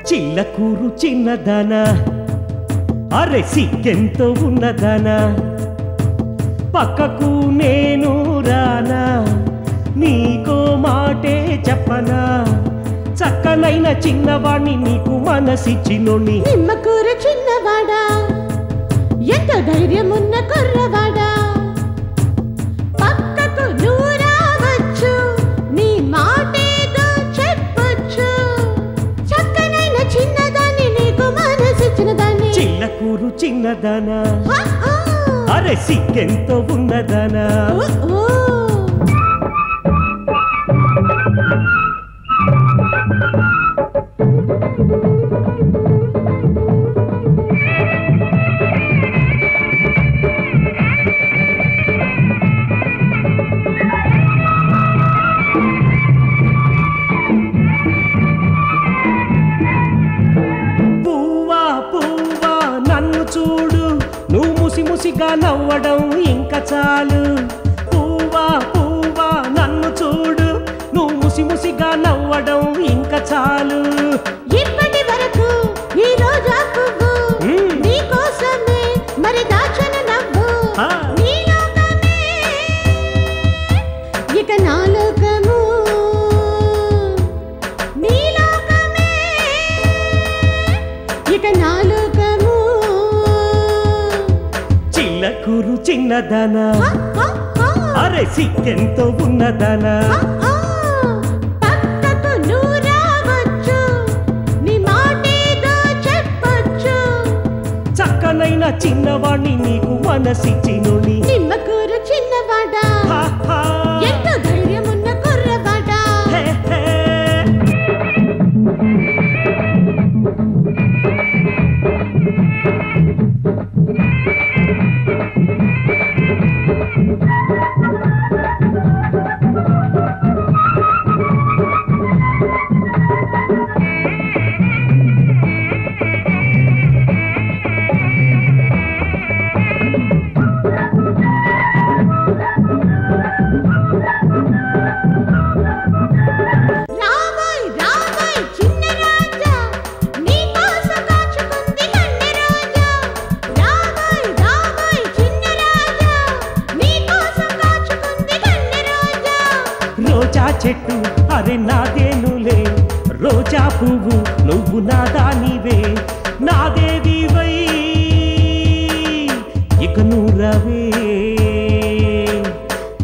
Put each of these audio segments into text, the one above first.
చిల్లకూరు చిన్నదానా అరే సిగ్గెంతో ఉన్నదానా పక్కకు నేను రానా నీకో మాటే చెప్పనా చక్కనైన చిన్నవాణ్ణి నీకు మనసిచ్చినోణ్ణి నిమ్మకూరు చిన్నవాడా ఎంత ధైర్యమున్న కుర్రవాడా పక్కకు నువ్వు రావచ్చు నీ మాటేదో చెప్పొచ్చు చక్కనైన చిన్నదాన్ని నీకు మనసిచ్చిన దాన్ని చిల్లకూరు చిన్నదానా అరే సిగ్గెంతో ఉన్నదానా ముసిగా నవ్వడం ఇంకా చాలు పువ్వా పువ్వా నన్ను చూడు నువ్వు ముసిగా నవ్వడం ఇంకా చాలు ఇప్పటి వరకు ఈ రోజా పువ్వు నీ కోసమే మరి దాచన నవ్వు నీ లోకమే ఇక నా లోకము నీ లోకమే ఇక నా లోకము చిల్లకూరు చిన్నదానా అరే సిగ్గెంతో ఉన్నదానా పక్కకు నువ్వు రావచ్చు నీ మాటేదో చెప్పొచ్చు చక్కనైన చిన్నవాణ్ణి నీకు మనసిచ్చినోణ్ణి నిమ్మకూరు చిన్నవాడా ఎంత ధైర్యమున్న కుర్రవాడా చెట్టు అరే నాదేనులే రోజా పువ్వు నువ్వు నాదానివే నాదేవివై ఇక నూరవే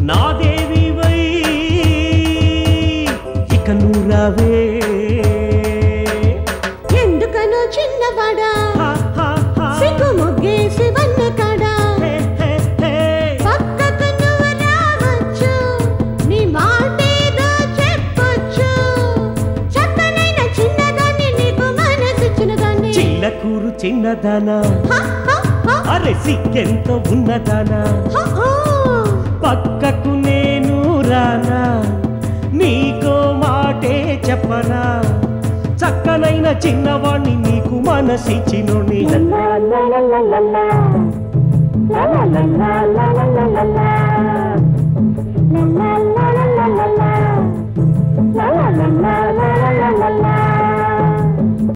నాదేవివై ఇక నూరవే ఎందుకనో చిన్నవాడా సిగ్గు ముగ్గేసి వన్న కాడా పక్కకు నువ్వు రావచ్చు నీ మాటేదో చెప్పొచ్చు చక్కనైన చిన్నదాన్ని నీకు మనసిచ్చిన దాన్ని చిల్లకూరు చిన్నదానా అరే సిగ్గెంతో ఉన్నదానా పక్కకు నేను రానా నీకో మాటే చెప్పనా చక్కనైన చిన్నవాణ్ణి నీకు మనసిచ్చినోణ్ణి la la la la